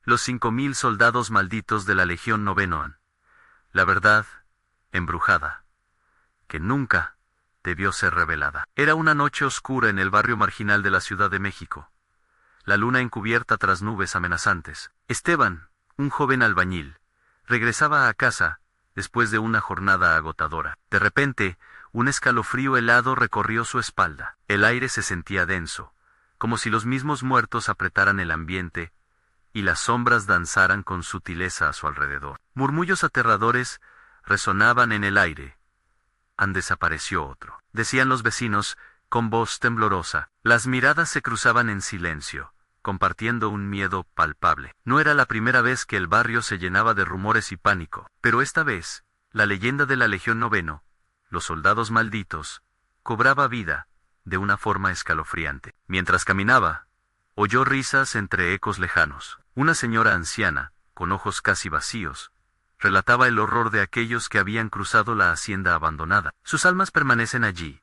Los 5000 soldados malditos de la Legión Novenoan. La verdad, embrujada, que nunca debió ser revelada. Era una noche oscura en el barrio marginal de la Ciudad de México. La luna encubierta tras nubes amenazantes. Esteban, un joven albañil, regresaba a casa después de una jornada agotadora. De repente, un escalofrío helado recorrió su espalda. El aire se sentía denso, como si los mismos muertos apretaran el ambiente y las sombras danzaran con sutileza a su alrededor. Murmullos aterradores resonaban en el aire. Desapareció otro, decían los vecinos, con voz temblorosa. Las miradas se cruzaban en silencio, compartiendo un miedo palpable. No era la primera vez que el barrio se llenaba de rumores y pánico, pero esta vez, la leyenda de la Legión Noveno, los soldados malditos, cobraba vida de una forma escalofriante. Mientras caminaba, oyó risas entre ecos lejanos. Una señora anciana, con ojos casi vacíos, relataba el horror de aquellos que habían cruzado la hacienda abandonada. Sus almas permanecen allí,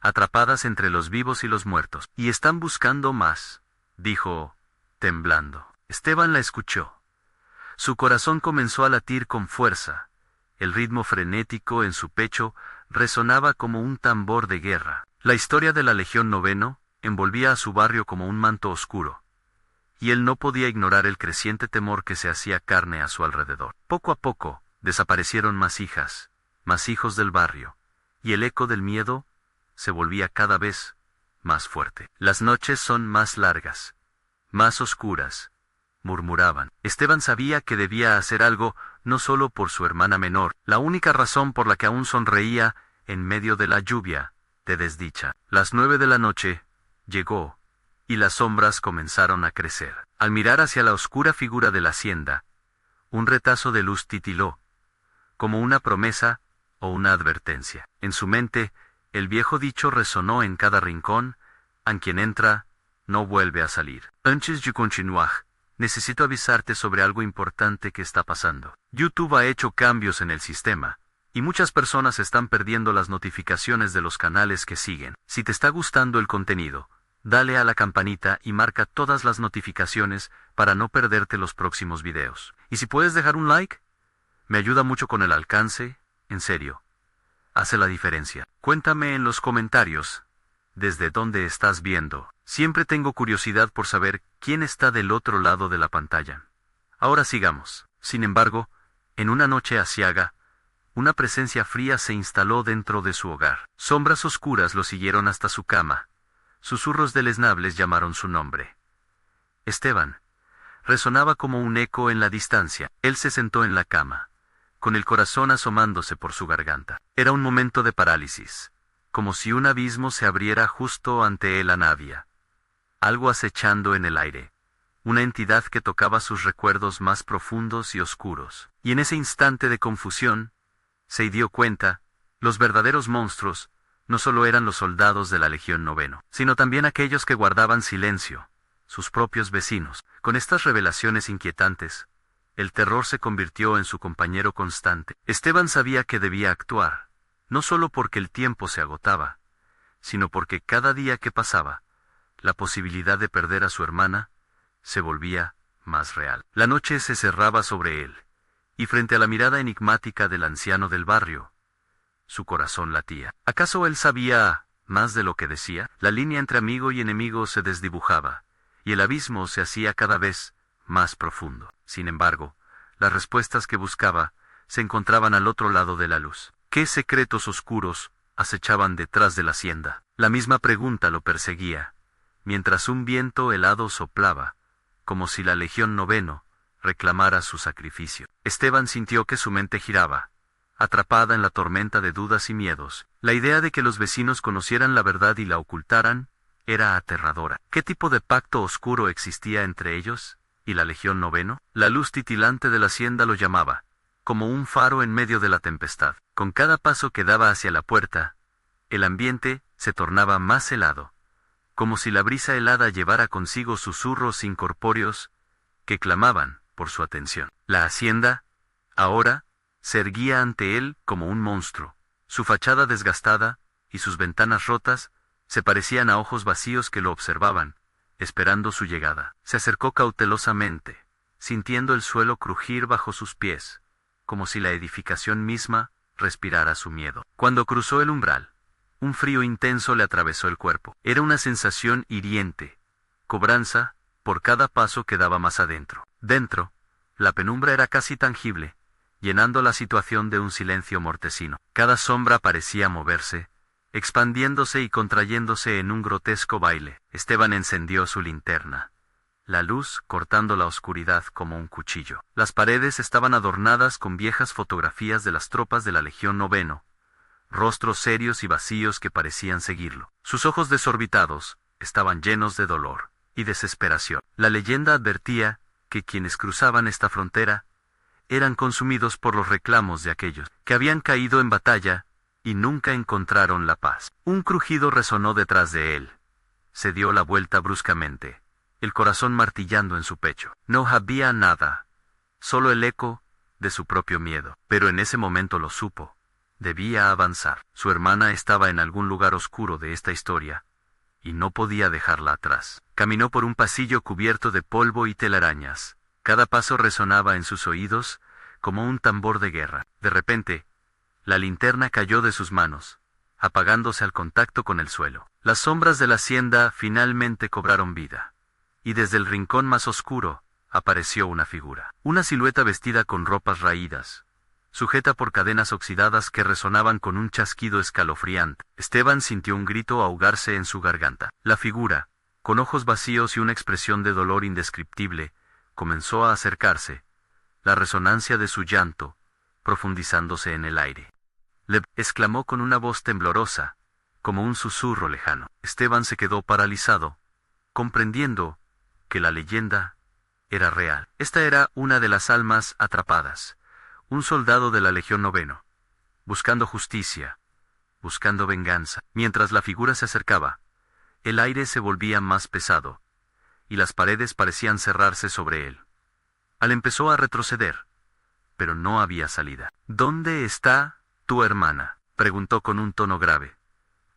atrapadas entre los vivos y los muertos, y están buscando más, dijo, temblando. Esteban la escuchó. Su corazón comenzó a latir con fuerza. El ritmo frenético en su pecho resonaba como un tambor de guerra. La historia de la Legión Noveno envolvía a su barrio como un manto oscuro, y él no podía ignorar el creciente temor que se hacía carne a su alrededor. Poco a poco, desaparecieron más hijas, más hijos del barrio, y el eco del miedo se volvía cada vez más fuerte. Las noches son más largas, más oscuras, murmuraban. Esteban sabía que debía hacer algo, no solo por su hermana menor, la única razón por la que aún sonreía en medio de la lluvia de desdicha. Las 9 de la noche llegó, y las sombras comenzaron a crecer. Al mirar hacia la oscura figura de la hacienda, un retazo de luz titiló, como una promesa o una advertencia. En su mente, el viejo dicho resonó en cada rincón: "A quien entra, no vuelve a salir". Antes de continuar, necesito avisarte sobre algo importante que está pasando. YouTube ha hecho cambios en el sistema, y muchas personas están perdiendo las notificaciones de los canales que siguen. Si te está gustando el contenido, dale a la campanita y marca todas las notificaciones para no perderte los próximos videos. Y si puedes dejar un like, me ayuda mucho con el alcance, en serio. Hace la diferencia. Cuéntame en los comentarios desde dónde estás viendo. Siempre tengo curiosidad por saber quién está del otro lado de la pantalla. Ahora sigamos. Sin embargo, en una noche aciaga, una presencia fría se instaló dentro de su hogar. Sombras oscuras lo siguieron hasta su cama. Susurros deleznables llamaron su nombre. Esteban. Resonaba como un eco en la distancia. Él se sentó en la cama, con el corazón asomándose por su garganta. Era un momento de parálisis, como si un abismo se abriera justo ante él a Navia. Algo acechando en el aire. Una entidad que tocaba sus recuerdos más profundos y oscuros. Y en ese instante de confusión, se dio cuenta, los verdaderos monstruos no solo eran los soldados de la Legión Noveno, sino también aquellos que guardaban silencio, sus propios vecinos. Con estas revelaciones inquietantes, el terror se convirtió en su compañero constante. Esteban sabía que debía actuar, no solo porque el tiempo se agotaba, sino porque cada día que pasaba, la posibilidad de perder a su hermana se volvía más real. La noche se cerraba sobre él, y frente a la mirada enigmática del anciano del barrio, su corazón latía. ¿Acaso él sabía más de lo que decía? La línea entre amigo y enemigo se desdibujaba, y el abismo se hacía cada vez más profundo. Sin embargo, las respuestas que buscaba se encontraban al otro lado de la luz. ¿Qué secretos oscuros acechaban detrás de la hacienda? La misma pregunta lo perseguía, mientras un viento helado soplaba, como si la Legión Noveno reclamara su sacrificio. Esteban sintió que su mente giraba, atrapada en la tormenta de dudas y miedos. La idea de que los vecinos conocieran la verdad y la ocultaran era aterradora. ¿Qué tipo de pacto oscuro existía entre ellos y la Legión Noveno? La luz titilante de la hacienda lo llamaba, como un faro en medio de la tempestad. Con cada paso que daba hacia la puerta, el ambiente se tornaba más helado, como si la brisa helada llevara consigo susurros incorpóreos que clamaban por su atención. La hacienda, ahora, se erguía ante él como un monstruo. Su fachada desgastada y sus ventanas rotas se parecían a ojos vacíos que lo observaban, esperando su llegada. Se acercó cautelosamente, sintiendo el suelo crujir bajo sus pies, como si la edificación misma respirara su miedo. Cuando cruzó el umbral, un frío intenso le atravesó el cuerpo. Era una sensación hiriente, cobranza por cada paso que daba más adentro. Dentro, la penumbra era casi tangible, llenando la situación de un silencio mortecino. Cada sombra parecía moverse, expandiéndose y contrayéndose en un grotesco baile. Esteban encendió su linterna, la luz cortando la oscuridad como un cuchillo. Las paredes estaban adornadas con viejas fotografías de las tropas de la Legión Noveno, rostros serios y vacíos que parecían seguirlo. Sus ojos desorbitados estaban llenos de dolor y desesperación. La leyenda advertía que quienes cruzaban esta frontera eran consumidos por los reclamos de aquellos que habían caído en batalla y nunca encontraron la paz. Un crujido resonó detrás de él. Se dio la vuelta bruscamente, el corazón martillando en su pecho. No había nada, solo el eco de su propio miedo. Pero en ese momento lo supo. Debía avanzar. Su hermana estaba en algún lugar oscuro de esta historia, y no podía dejarla atrás. Caminó por un pasillo cubierto de polvo y telarañas. Cada paso resonaba en sus oídos como un tambor de guerra. De repente, la linterna cayó de sus manos, apagándose al contacto con el suelo. Las sombras de la hacienda finalmente cobraron vida, y desde el rincón más oscuro apareció una figura. Una silueta vestida con ropas raídas, sujeta por cadenas oxidadas que resonaban con un chasquido escalofriante. Esteban sintió un grito ahogarse en su garganta. La figura, con ojos vacíos y una expresión de dolor indescriptible, comenzó a acercarse, la resonancia de su llanto profundizándose en el aire. Le exclamó con una voz temblorosa, como un susurro lejano. Esteban se quedó paralizado, comprendiendo que la leyenda era real. Esta era una de las almas atrapadas, un soldado de la Legión Noveno, buscando justicia, buscando venganza. Mientras la figura se acercaba, el aire se volvía más pesado, y las paredes parecían cerrarse sobre él. Empezó a retroceder, pero no había salida. ¿Dónde está tu hermana?, preguntó con un tono grave,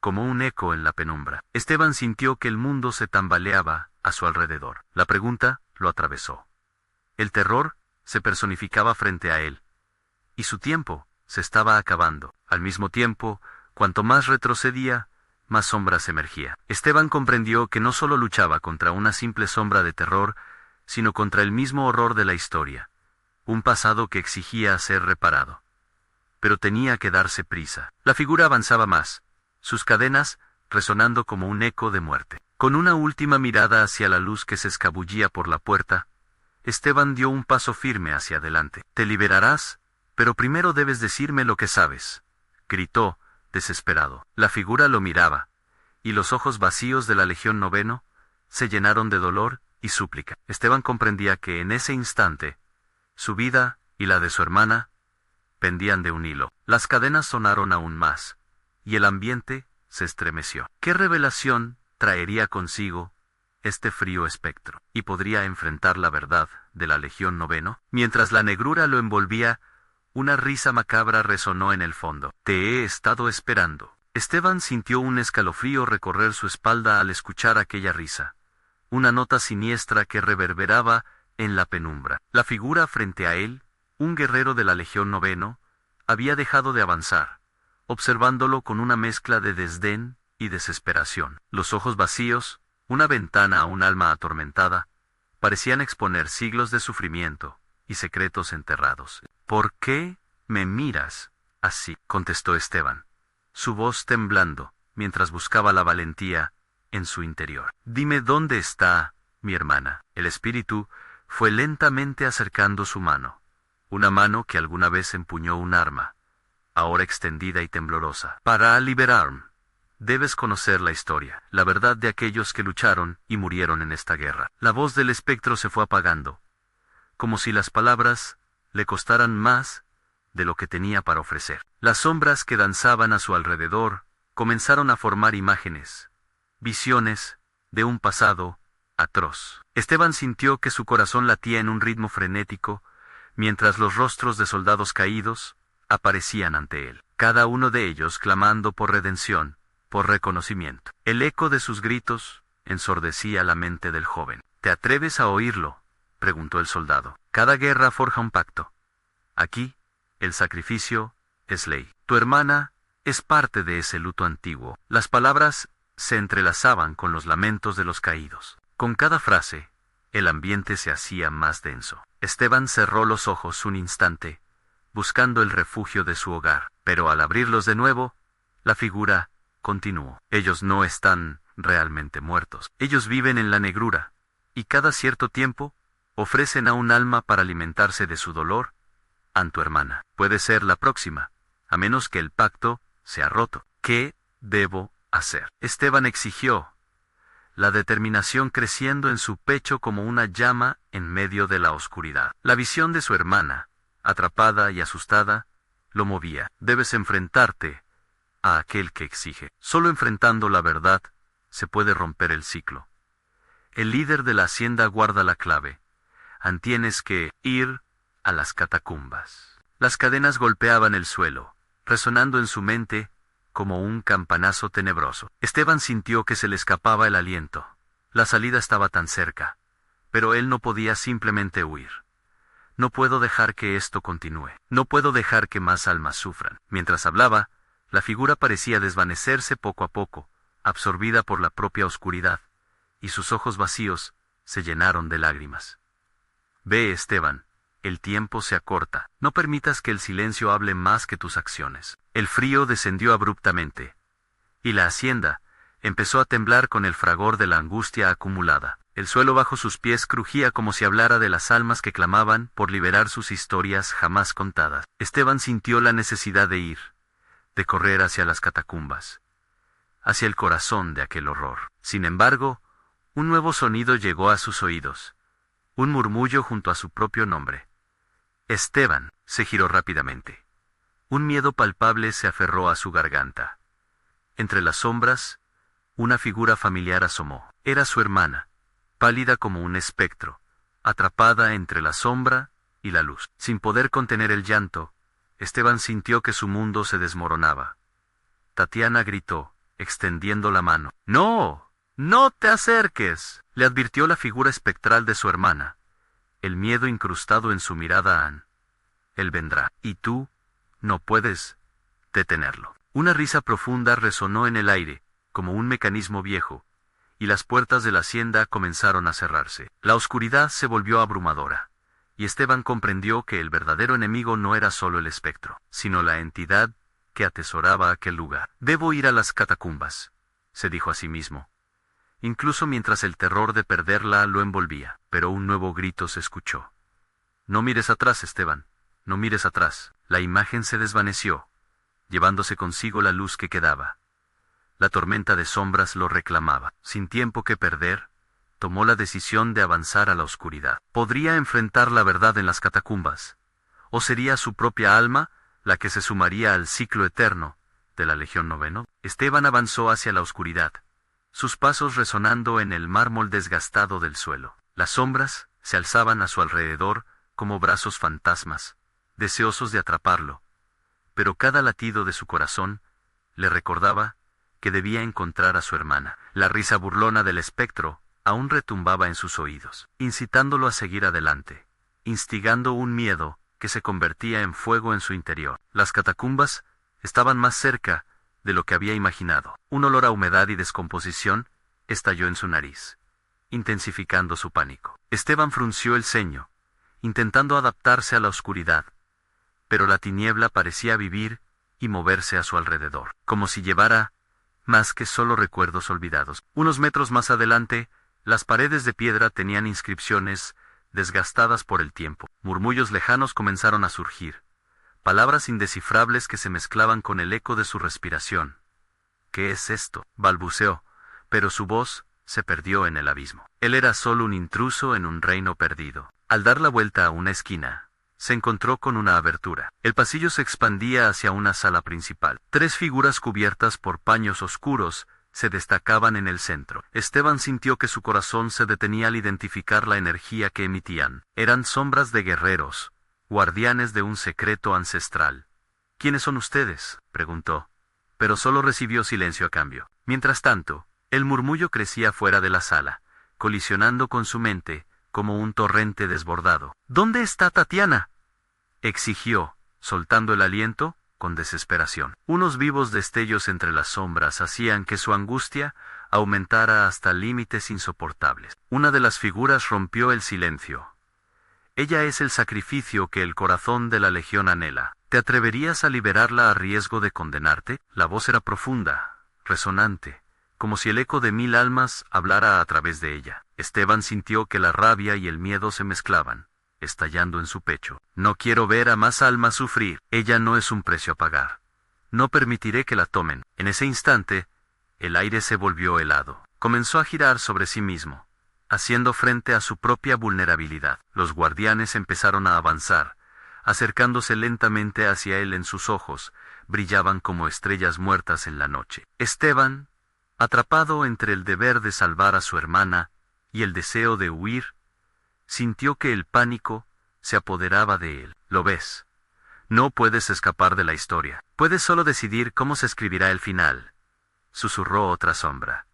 como un eco en la penumbra. Esteban sintió que el mundo se tambaleaba a su alrededor. La pregunta lo atravesó. El terror se personificaba frente a él, y su tiempo se estaba acabando. Al mismo tiempo, cuanto más retrocedía, más sombras emergía. Esteban comprendió que no solo luchaba contra una simple sombra de terror, sino contra el mismo horror de la historia, un pasado que exigía ser reparado. Pero tenía que darse prisa. La figura avanzaba más, sus cadenas resonando como un eco de muerte. Con una última mirada hacia la luz que se escabullía por la puerta, Esteban dio un paso firme hacia adelante. «Te liberarás, pero primero debes decirme lo que sabes», gritó, desesperado. La figura lo miraba, y los ojos vacíos de la Legión Noveno se llenaron de dolor y súplica. Esteban comprendía que en ese instante, su vida y la de su hermana pendían de un hilo. Las cadenas sonaron aún más, y el ambiente se estremeció. ¿Qué revelación traería consigo este frío espectro? ¿Y podría enfrentar la verdad de la Legión Noveno? Mientras la negrura lo envolvía, una risa macabra resonó en el fondo. «Te he estado esperando». Esteban sintió un escalofrío recorrer su espalda al escuchar aquella risa, una nota siniestra que reverberaba en la penumbra. La figura frente a él, un guerrero de la Legión Noveno, había dejado de avanzar, observándolo con una mezcla de desdén y desesperación. Los ojos vacíos, una ventana a un alma atormentada, parecían exponer siglos de sufrimiento y secretos enterrados. «¿Por qué me miras así?», contestó Esteban, su voz temblando, mientras buscaba la valentía en su interior. «Dime dónde está mi hermana». El espíritu fue lentamente acercando su mano, una mano que alguna vez empuñó un arma, ahora extendida y temblorosa. «Para liberarme, debes conocer la historia, la verdad de aquellos que lucharon y murieron en esta guerra». La voz del espectro se fue apagando, como si las palabras le costaran más de lo que tenía para ofrecer. Las sombras que danzaban a su alrededor comenzaron a formar imágenes, visiones de un pasado atroz. Esteban sintió que su corazón latía en un ritmo frenético, mientras los rostros de soldados caídos aparecían ante él, cada uno de ellos clamando por redención, por reconocimiento. El eco de sus gritos ensordecía la mente del joven. «¿Te atreves a oírlo?», preguntó el soldado. Cada guerra forja un pacto. Aquí, el sacrificio es ley. Tu hermana es parte de ese luto antiguo. Las palabras se entrelazaban con los lamentos de los caídos. Con cada frase, el ambiente se hacía más denso. Esteban cerró los ojos un instante, buscando el refugio de su hogar, pero al abrirlos de nuevo, la figura continuó. Ellos no están realmente muertos. Ellos viven en la negrura, y cada cierto tiempo ofrecen a un alma para alimentarse de su dolor a tu hermana. Puede ser la próxima, a menos que el pacto sea roto. ¿Qué debo hacer? Esteban exigió, la determinación creciendo en su pecho como una llama en medio de la oscuridad. La visión de su hermana, atrapada y asustada, lo movía. Debes enfrentarte a aquel que exige. Solo enfrentando la verdad se puede romper el ciclo. El líder de la hacienda guarda la clave. Tienes que ir a las catacumbas. Las cadenas golpeaban el suelo, resonando en su mente como un campanazo tenebroso. Esteban sintió que se le escapaba el aliento. La salida estaba tan cerca, pero él no podía simplemente huir. No puedo dejar que esto continúe. No puedo dejar que más almas sufran. Mientras hablaba, la figura parecía desvanecerse poco a poco, absorbida por la propia oscuridad, y sus ojos vacíos se llenaron de lágrimas. Ve, Esteban, el tiempo se acorta. No permitas que el silencio hable más que tus acciones. El frío descendió abruptamente, y la hacienda empezó a temblar con el fragor de la angustia acumulada. El suelo bajo sus pies crujía como si hablara de las almas que clamaban por liberar sus historias jamás contadas. Esteban sintió la necesidad de ir, de correr hacia las catacumbas, hacia el corazón de aquel horror. Sin embargo, un nuevo sonido llegó a sus oídos, un murmullo junto a su propio nombre. Esteban se giró rápidamente. Un miedo palpable se aferró a su garganta. Entre las sombras, una figura familiar asomó. Era su hermana, pálida como un espectro, atrapada entre la sombra y la luz. Sin poder contener el llanto, Esteban sintió que su mundo se desmoronaba. Tatiana gritó, extendiendo la mano. ¡No! ¡No te acerques!, le advirtió la figura espectral de su hermana, el miedo incrustado en su mirada. Él vendrá, y tú no puedes detenerlo. Una risa profunda resonó en el aire, como un mecanismo viejo, y las puertas de la hacienda comenzaron a cerrarse. La oscuridad se volvió abrumadora, y Esteban comprendió que el verdadero enemigo no era solo el espectro, sino la entidad que atesoraba aquel lugar. Debo ir a las catacumbas, se dijo a sí mismo, incluso mientras el terror de perderla lo envolvía. Pero un nuevo grito se escuchó. No mires atrás, Esteban, no mires atrás. La imagen se desvaneció, llevándose consigo la luz que quedaba. La tormenta de sombras lo reclamaba. Sin tiempo que perder, tomó la decisión de avanzar a la oscuridad. Podría enfrentar la verdad en las catacumbas, o sería su propia alma la que se sumaría al ciclo eterno de la Legión Noveno. Esteban avanzó hacia la oscuridad, sus pasos resonando en el mármol desgastado del suelo. Las sombras se alzaban a su alrededor como brazos fantasmas, deseosos de atraparlo, pero cada latido de su corazón le recordaba que debía encontrar a su hermana. La risa burlona del espectro aún retumbaba en sus oídos, incitándolo a seguir adelante, instigando un miedo que se convertía en fuego en su interior. Las catacumbas estaban más cerca de lo que había imaginado. Un olor a humedad y descomposición estalló en su nariz, intensificando su pánico. Esteban frunció el ceño, intentando adaptarse a la oscuridad, pero la tiniebla parecía vivir y moverse a su alrededor, como si llevara más que solo recuerdos olvidados. Unos metros más adelante, las paredes de piedra tenían inscripciones desgastadas por el tiempo. Murmullos lejanos comenzaron a surgir, palabras indescifrables que se mezclaban con el eco de su respiración. ¿Qué es esto?, balbuceó, pero su voz se perdió en el abismo. Él era solo un intruso en un reino perdido. Al dar la vuelta a una esquina, se encontró con una abertura. El pasillo se expandía hacia una sala principal. 3 figuras cubiertas por paños oscuros se destacaban en el centro. Esteban sintió que su corazón se detenía al identificar la energía que emitían. Eran sombras de guerreros, guardianes de un secreto ancestral. ¿Quiénes son ustedes?, preguntó, pero solo recibió silencio a cambio. Mientras tanto, el murmullo crecía fuera de la sala, colisionando con su mente, como un torrente desbordado. ¿Dónde está Tatiana?, exigió, soltando el aliento, con desesperación. Unos vivos destellos entre las sombras hacían que su angustia aumentara hasta límites insoportables. Una de las figuras rompió el silencio. Ella es el sacrificio que el corazón de la legión anhela. ¿Te atreverías a liberarla a riesgo de condenarte? La voz era profunda, resonante, como si el eco de 1000 almas hablara a través de ella. Esteban sintió que la rabia y el miedo se mezclaban, estallando en su pecho. No quiero ver a más almas sufrir. Ella no es un precio a pagar. No permitiré que la tomen. En ese instante, el aire se volvió helado. Comenzó a girar sobre sí mismo, haciendo frente a su propia vulnerabilidad. Los guardianes empezaron a avanzar, acercándose lentamente hacia él. En sus ojos brillaban como estrellas muertas en la noche. Esteban, atrapado entre el deber de salvar a su hermana y el deseo de huir, sintió que el pánico se apoderaba de él. ¿Lo ves? No puedes escapar de la historia. Puedes solo decidir cómo se escribirá el final, susurró otra sombra,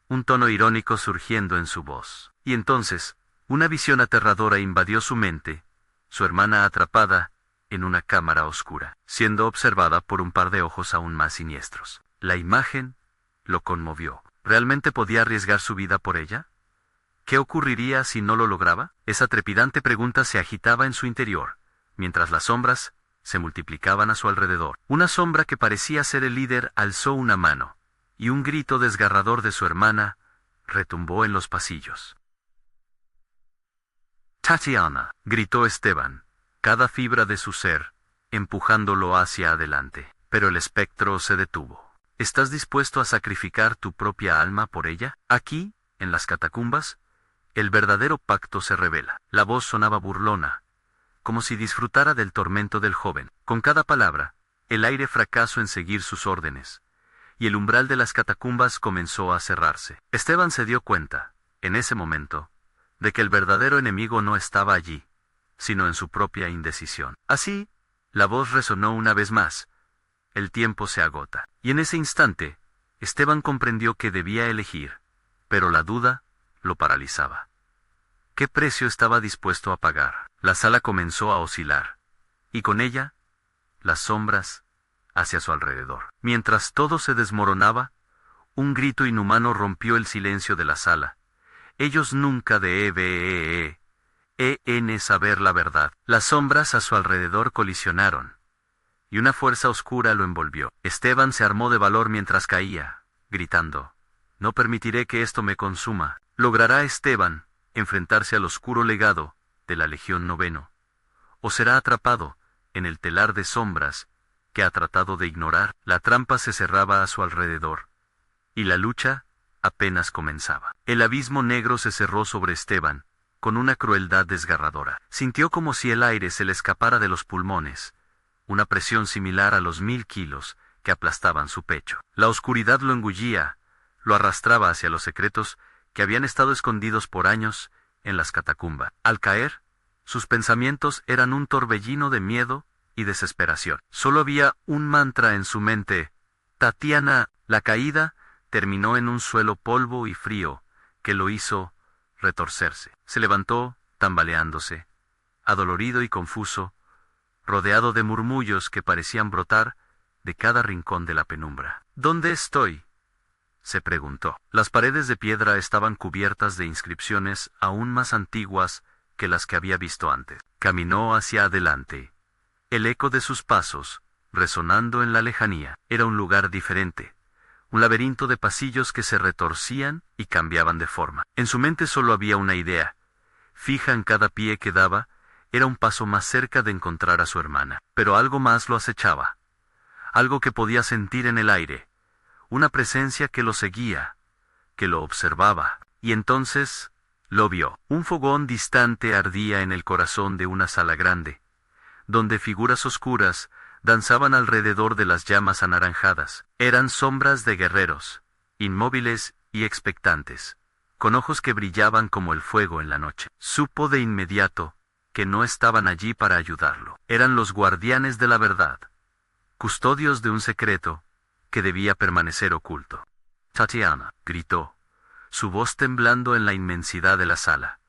un tono irónico surgiendo en su voz. Y entonces, una visión aterradora invadió su mente, su hermana atrapada en una cámara oscura, siendo observada por un par de ojos aún más siniestros. La imagen lo conmovió. ¿Realmente podía arriesgar su vida por ella? ¿Qué ocurriría si no lo lograba? Esa trepidante pregunta se agitaba en su interior, mientras las sombras se multiplicaban a su alrededor. Una sombra que parecía ser el líder alzó una mano, y un grito desgarrador de su hermana retumbó en los pasillos. «Tatiana», gritó Esteban, cada fibra de su ser empujándolo hacia adelante. Pero el espectro se detuvo. ¿Estás dispuesto a sacrificar tu propia alma por ella? Aquí, en las catacumbas, el verdadero pacto se revela. La voz sonaba burlona, como si disfrutara del tormento del joven. Con cada palabra, el aire fracasó en seguir sus órdenes, y el umbral de las catacumbas comenzó a cerrarse. Esteban se dio cuenta, en ese momento, de que el verdadero enemigo no estaba allí, sino en su propia indecisión. Así, la voz resonó una vez más: «El tiempo se agota». Y en ese instante, Esteban comprendió que debía elegir, pero la duda lo paralizaba. ¿Qué precio estaba dispuesto a pagar? La sala comenzó a oscilar, y con ella, las sombras hacia su alrededor. Mientras todo se desmoronaba, un grito inhumano rompió el silencio de la sala. «Ellos nunca deben saber la verdad». Las sombras a su alrededor colisionaron, y una fuerza oscura lo envolvió. Esteban se armó de valor mientras caía, gritando: «No permitiré que esto me consuma». ¿Logrará Esteban enfrentarse al oscuro legado de la Legión Noveno? ¿O será atrapado en el telar de sombras que ha tratado de ignorar? La trampa se cerraba a su alrededor, y la lucha apenas comenzaba. El abismo negro se cerró sobre Esteban, con una crueldad desgarradora. Sintió como si el aire se le escapara de los pulmones, una presión similar a los 1000 kilos que aplastaban su pecho. La oscuridad lo engullía, lo arrastraba hacia los secretos que habían estado escondidos por años en las catacumbas. Al caer, sus pensamientos eran un torbellino de miedo y desesperación. Solo había un mantra en su mente: «Tatiana». La caída terminó en un suelo polvo y frío que lo hizo retorcerse. Se levantó, tambaleándose, adolorido y confuso, rodeado de murmullos que parecían brotar de cada rincón de la penumbra. «¿Dónde estoy?», se preguntó. Las paredes de piedra estaban cubiertas de inscripciones aún más antiguas que las que había visto antes. Caminó hacia adelante, el eco de sus pasos resonando en la lejanía. Era un lugar diferente, un laberinto de pasillos que se retorcían y cambiaban de forma. En su mente solo había una idea, fija en cada pie que daba: era un paso más cerca de encontrar a su hermana. Pero algo más lo acechaba, algo que podía sentir en el aire, una presencia que lo seguía, que lo observaba. Y entonces lo vio. Un fogón distante ardía en el corazón de una sala grande, donde figuras oscuras danzaban alrededor de las llamas anaranjadas. Eran sombras de guerreros, inmóviles y expectantes, con ojos que brillaban como el fuego en la noche. Supo de inmediato que no estaban allí para ayudarlo. Eran los guardianes de la verdad, custodios de un secreto que debía permanecer oculto. «Tatiana», gritó, su voz temblando en la inmensidad de la sala.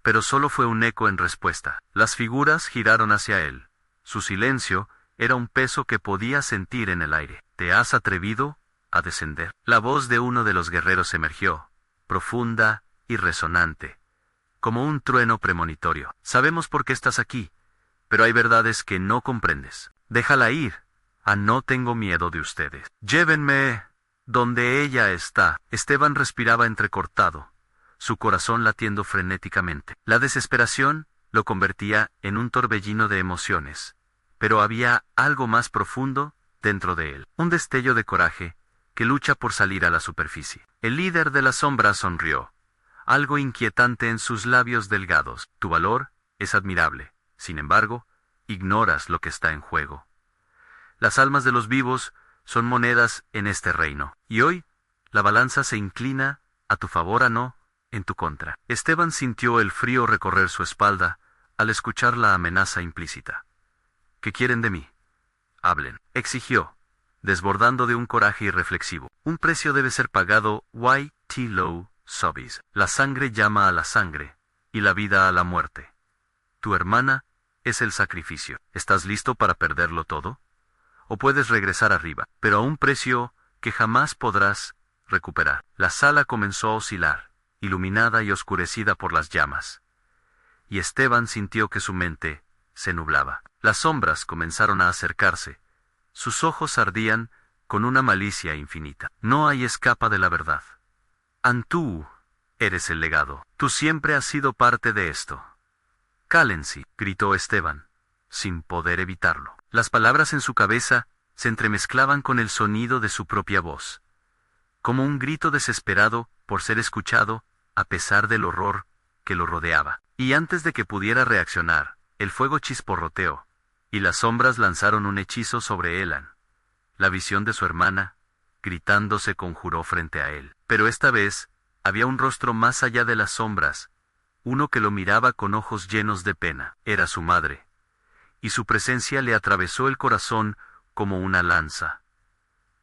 pero solo fue un eco en respuesta. Las figuras giraron hacia él. Su silencio era un peso que podía sentir en el aire. ¿Te has atrevido a descender? La voz de uno de los guerreros emergió, profunda y resonante, como un trueno premonitorio. Sabemos por qué estás aquí, pero hay verdades que no comprendes. Déjala ir. No tengo miedo de ustedes. Llévenme donde ella está. Esteban respiraba entrecortado, su corazón latiendo frenéticamente. La desesperación lo convertía en un torbellino de emociones, pero había algo más profundo dentro de él. Un destello de coraje que lucha por salir a la superficie. El líder de las sombras sonrió, algo inquietante en sus labios delgados. Tu valor es admirable. Sin embargo, ignoras lo que está en juego. Las almas de los vivos son monedas en este reino, y hoy la balanza se inclina a tu favor, no en tu contra. Esteban sintió el frío recorrer su espalda al escuchar la amenaza implícita. ¿Qué quieren de mí? Hablen, exigió, desbordando de un coraje irreflexivo. Un precio debe ser pagado, Y.T. Lowe Sobis. La sangre llama a la sangre, y la vida a la muerte. Tu hermana es el sacrificio. ¿Estás listo para perderlo todo? O puedes regresar arriba, pero a un precio que jamás podrás recuperar. La sala comenzó a oscilar, iluminada y oscurecida por las llamas. Y Esteban sintió que su mente se nublaba. Las sombras comenzaron a acercarse. Sus ojos ardían con una malicia infinita. No hay escapa de la verdad. Tú eres el legado. Tú siempre has sido parte de esto. Cállense, gritó Esteban, sin poder evitarlo. Las palabras en su cabeza se entremezclaban con el sonido de su propia voz, como un grito desesperado por ser escuchado, a pesar del horror que lo rodeaba. Y antes de que pudiera reaccionar, el fuego chisporroteó, y las sombras lanzaron un hechizo sobre Elan. La visión de su hermana, gritando, se conjuró frente a él. Pero esta vez, había un rostro más allá de las sombras, uno que lo miraba con ojos llenos de pena. Era su madre, y su presencia le atravesó el corazón como una lanza.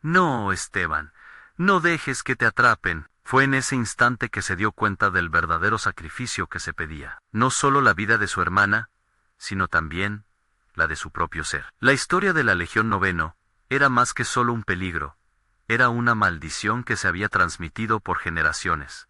No, Esteban, no dejes que te atrapen. Fue en ese instante que se dio cuenta del verdadero sacrificio que se pedía. No solo la vida de su hermana, sino también la de su propio ser. La historia de la Legión Noveno era más que solo un peligro. Era una maldición que se había transmitido por generaciones.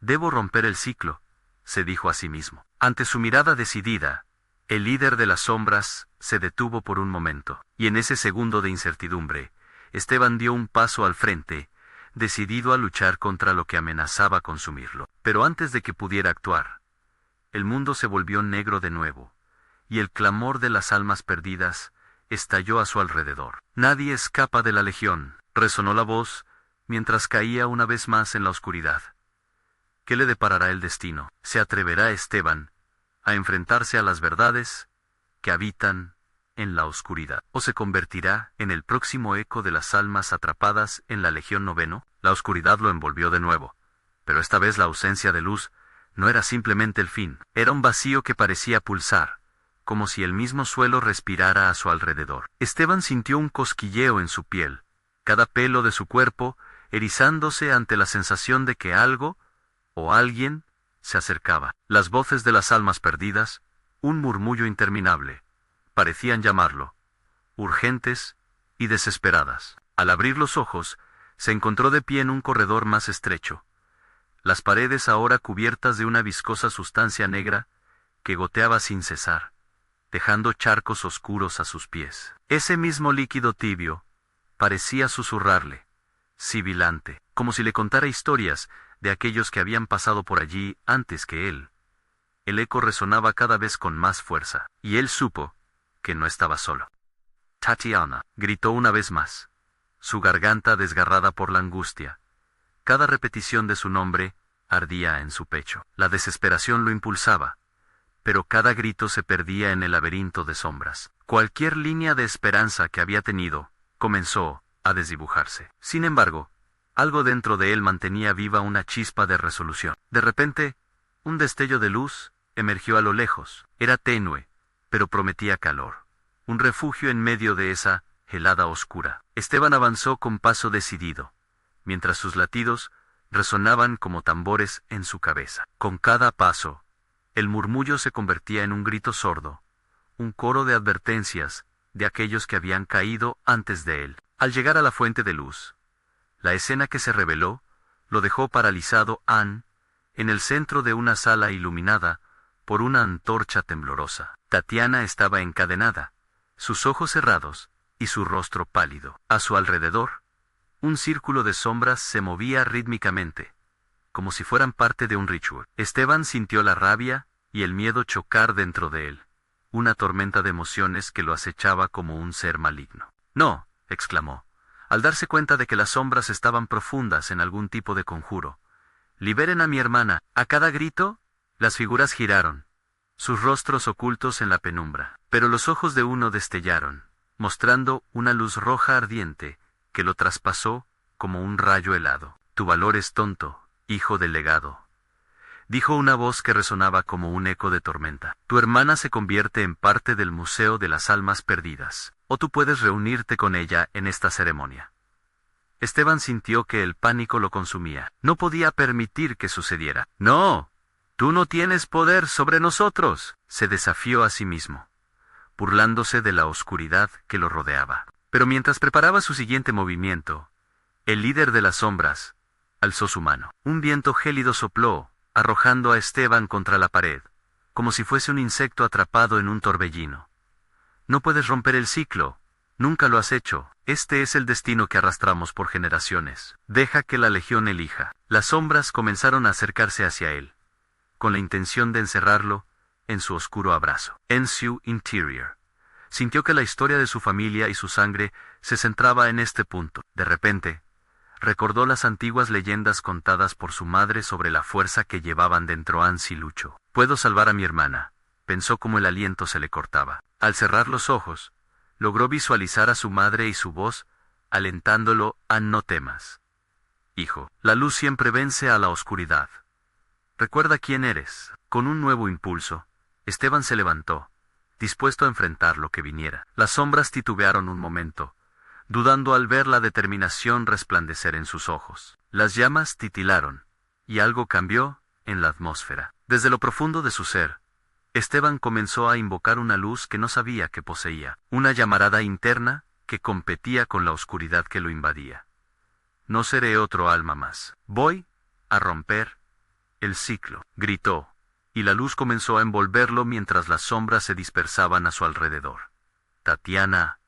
Debo romper el ciclo, se dijo a sí mismo. Ante su mirada decidida, el líder de las sombras se detuvo por un momento, y en ese segundo de incertidumbre, Esteban dio un paso al frente, decidido a luchar contra lo que amenazaba consumirlo. Pero antes de que pudiera actuar, el mundo se volvió negro de nuevo, y el clamor de las almas perdidas estalló a su alrededor. Nadie escapa de la Legión, resonó la voz, mientras caía una vez más en la oscuridad. ¿Qué le deparará el destino? ¿Se atreverá Esteban a enfrentarse a las verdades que habitan en la oscuridad? ¿O se convertirá en el próximo eco de las almas atrapadas en la Legión Noveno? La oscuridad lo envolvió de nuevo, pero esta vez la ausencia de luz no era simplemente el fin, era un vacío que parecía pulsar, como si el mismo suelo respirara a su alrededor. Esteban sintió un cosquilleo en su piel, cada pelo de su cuerpo erizándose ante la sensación de que algo o alguien se acercaba. Las voces de las almas perdidas, un murmullo interminable, parecían llamarlo, urgentes y desesperadas. Al abrir los ojos, se encontró de pie en un corredor más estrecho, las paredes ahora cubiertas de una viscosa sustancia negra que goteaba sin cesar, dejando charcos oscuros a sus pies. Ese mismo líquido tibio parecía susurrarle, sibilante, como si le contara historias de aquellos que habían pasado por allí antes que él. El eco resonaba cada vez con más fuerza, y él supo que no estaba solo. Tatiana, gritó una vez más, su garganta desgarrada por la angustia. Cada repetición de su nombre ardía en su pecho. La desesperación lo impulsaba, pero cada grito se perdía en el laberinto de sombras. Cualquier línea de esperanza que había tenido comenzó a desdibujarse. Sin embargo, algo dentro de él mantenía viva una chispa de resolución. De repente, un destello de luz emergió a lo lejos. Era tenue, pero prometía calor. Un refugio en medio de esa helada oscura. Esteban avanzó con paso decidido, mientras sus latidos resonaban como tambores en su cabeza. Con cada paso, El murmullo se convertía en un grito sordo, un coro de advertencias de aquellos que habían caído antes de él. Al llegar a la fuente de luz, la escena que se reveló lo dejó paralizado en el centro de una sala iluminada por una antorcha temblorosa. Tatiana estaba encadenada, sus ojos cerrados y su rostro pálido. A su alrededor, un círculo de sombras se movía rítmicamente, como si fueran parte de un ritual. Esteban sintió la rabia y el miedo chocar dentro de él, una tormenta de emociones que lo acechaba como un ser maligno. «No», exclamó, al darse cuenta de que las sombras estaban profundas en algún tipo de conjuro. «¡Liberen a mi hermana!». A cada grito, las figuras giraron, sus rostros ocultos en la penumbra, pero los ojos de uno destellaron, mostrando una luz roja ardiente que lo traspasó como un rayo helado. «Tu valor es tonto, hijo del legado», dijo una voz que resonaba como un eco de tormenta. «Tu hermana se convierte en parte del Museo de las Almas Perdidas, o tú puedes reunirte con ella en esta ceremonia». Esteban sintió que el pánico lo consumía. No podía permitir que sucediera. «¡No! Tú no tienes poder sobre nosotros», se desafió a sí mismo, burlándose de la oscuridad que lo rodeaba. Pero mientras preparaba su siguiente movimiento, el líder de las sombras alzó su mano. Un viento gélido sopló, arrojando a Esteban contra la pared, como si fuese un insecto atrapado en un torbellino. «No puedes romper el ciclo. Nunca lo has hecho. Este es el destino que arrastramos por generaciones. Deja que la legión elija». Las sombras comenzaron a acercarse hacia él, con la intención de encerrarlo en su oscuro abrazo. En su interior, sintió que la historia de su familia y su sangre se centraba en este punto. De repente, recordó las antiguas leyendas contadas por su madre sobre la fuerza que llevaban dentro Ans y Lucho. «Puedo salvar a mi hermana», pensó como el aliento se le cortaba. Al cerrar los ojos, logró visualizar a su madre y su voz alentándolo a «No temas, hijo. La luz siempre vence a la oscuridad. Recuerda quién eres». Con un nuevo impulso, Esteban se levantó, dispuesto a enfrentar lo que viniera. Las sombras titubearon un momento, dudando al ver la determinación resplandecer en sus ojos. Las llamas titilaron, y algo cambió en la atmósfera. Desde lo profundo de su ser, Esteban comenzó a invocar una luz que no sabía que poseía, una llamarada interna que competía con la oscuridad que lo invadía. «No seré otro alma más. Voy a romper el ciclo», gritó, y la luz comenzó a envolverlo mientras las sombras se dispersaban a su alrededor. «Tatiana,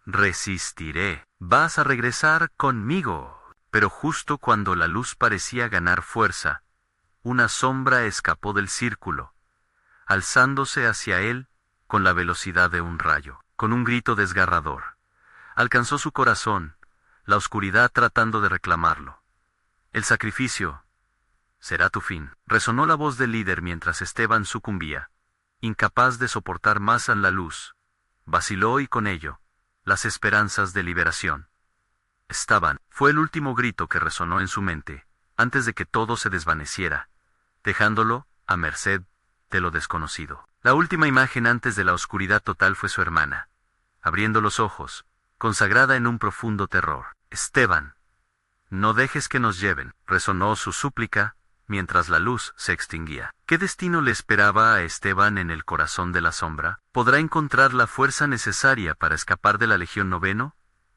resistiré. Vas a regresar conmigo». Pero justo cuando la luz parecía ganar fuerza, una sombra escapó del círculo, alzándose hacia él con la velocidad de un rayo. Con un grito desgarrador, alcanzó su corazón, la oscuridad tratando de reclamarlo. «El sacrificio será tu fin», resonó la voz del líder mientras Esteban sucumbía, incapaz de soportar más a la luz. Vaciló y con ello, las esperanzas de liberación. «Esteban», fue el último grito que resonó en su mente, antes de que todo se desvaneciera, dejándolo a merced de lo desconocido. La última imagen antes de la oscuridad total fue su hermana, abriendo los ojos, consagrada en un profundo terror. «Esteban, no dejes que nos lleven», resonó su súplica, mientras la luz se extinguía. ¿Qué destino le esperaba a Esteban en el corazón de la sombra? ¿Podrá encontrar la fuerza necesaria para escapar de la Legión Noveno?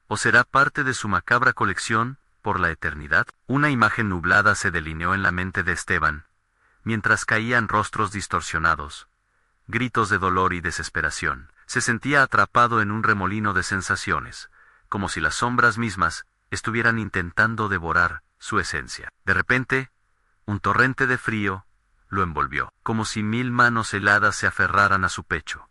¿O será parte de su macabra colección por la eternidad? Una imagen nublada se delineó en la mente de Esteban, mientras caían rostros distorsionados, gritos de dolor y desesperación. Se sentía atrapado en un remolino de sensaciones, como si las sombras mismas estuvieran intentando devorar su esencia. De repente, un torrente de frío lo envolvió, como si 1000 manos heladas se aferraran a su pecho,